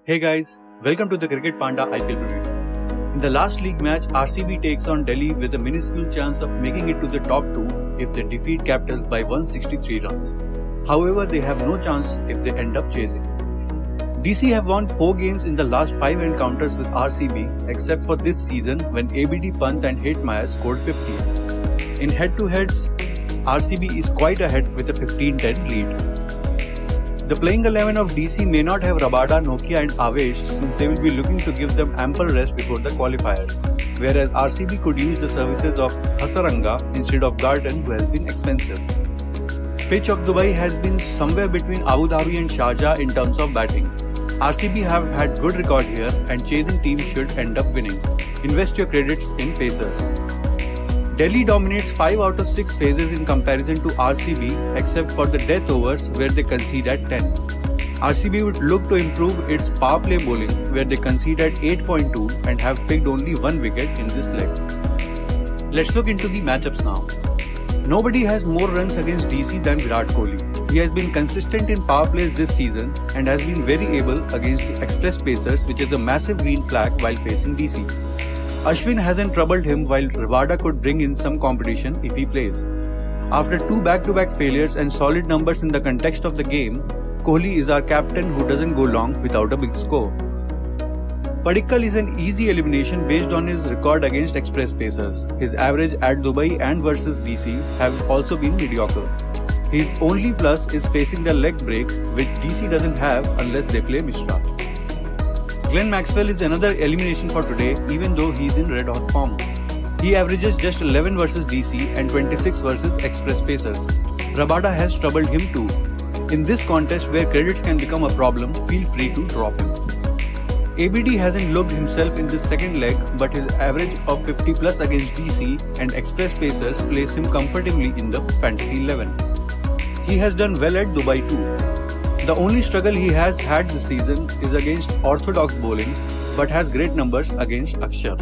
Hey guys, welcome to the Cricket Panda IPL preview. In the last league match, RCB takes on Delhi with a minuscule chance of making it to the top 2 if they defeat Capitals by 163 runs. However, they have no chance if they end up chasing. DC have won 4 games in the last 5 encounters with RCB except for this season when ABD, Pant and Hetmyer scored 50. In head-to-heads, RCB is quite ahead with a 15-10 lead. The playing 11 of DC may not have Rabada, Nokia and Avesh since they will be looking to give them ample rest before the qualifiers, whereas RCB could use the services of Hasaranga instead of Garden, who has been expensive. Pitch of Dubai has been somewhere between Abu Dhabi and Sharjah in terms of batting. RCB have had good record here and chasing teams should end up winning. Invest your credits in Pacers. Delhi dominates 5 out of 6 phases in comparison to RCB except for the death overs where they concede at 10. RCB would look to improve its power play bowling where they concede at 8.2 and have picked only 1 wicket in this leg. Let's look into the matchups now. Nobody has more runs against DC than Virat Kohli. He has been consistent in power plays this season and has been very able against the Express Pacers, which is a massive green flag while facing DC. Ashwin hasn't troubled him while Rabada could bring in some competition if he plays. After 2 back-to-back failures and solid numbers in the context of the game, Kohli is our captain who doesn't go long without a big score. Padikkal is an easy elimination based on his record against Express Pacers. His average at Dubai and versus DC have also been mediocre. His only plus is facing the leg break, which DC doesn't have unless they play Mishra. Glenn Maxwell is another elimination for today even though he is in red hot form. He averages just 11 versus DC and 26 versus Express Pacers. Rabada has troubled him too. In this contest where credits can become a problem, feel free to drop him. ABD hasn't looked himself in this second leg but his average of 50 plus against DC and Express Pacers place him comfortably in the Fantasy 11. He has done well at Dubai too. The only struggle he has had this season is against orthodox bowling but has great numbers against Akshar.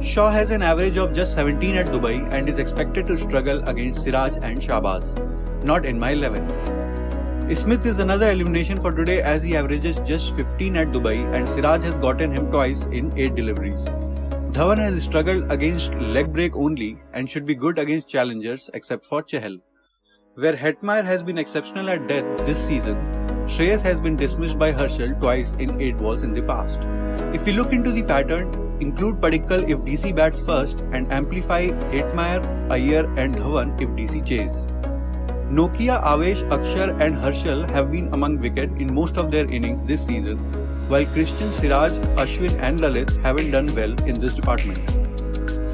Shaw has an average of just 17 at Dubai and is expected to struggle against Siraj and Shahbaz. Not in my 11. Smith is another elimination for today as he averages just 15 at Dubai and Siraj has gotten him twice in 8 deliveries. Dhawan has struggled against leg break only and should be good against challengers except for Chahal. Where Hetmyer has been exceptional at death this season, Shreyas has been dismissed by Herschel twice in 8 balls in the past. If we look into the pattern, include Padikkal if DC bats first and amplify Hetmyer, Iyer and Dhawan if DC chase. Nokia, Avesh, Akshar and Herschel have been among wicket in most of their innings this season, while Christian, Siraj, Ashwin and Lalit haven't done well in this department.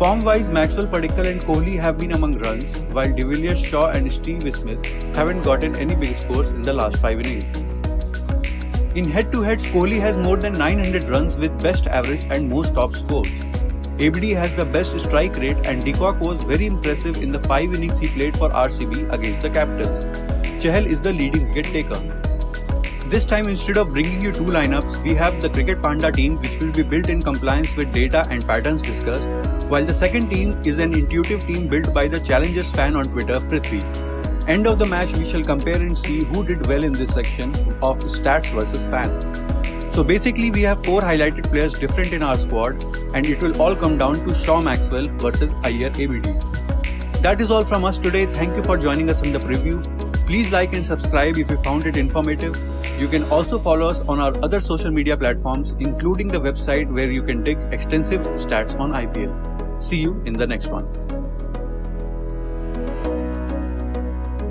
Form-wise, Maxwell, Padikkal and Kohli have been among runs, while De Villiers, Shaw and Steve Smith haven't gotten any big scores in the last 5 innings. In head-to-heads, Kohli has more than 900 runs with best average and most top scores. ABD has the best strike rate and De Kock was very impressive in the 5 innings he played for RCB against the Capitals. Chahal is the leading wicket taker. This time instead of bringing you 2 lineups, we have the Cricket Panda team which will be built in compliance with data and patterns discussed, while the second team is an intuitive team built by the Challengers fan on Twitter, Prithvi. End of the match we shall compare and see who did well in this section of stats versus fan. So basically we have 4 highlighted players different in our squad and it will all come down to Shaw Maxwell versus Iyer ABD. That is all from us today. Thank you for joining us in the preview. Please like and subscribe if you found it informative. You can also follow us on our other social media platforms, including the website where you can dig extensive stats on IPL. See you in the next one.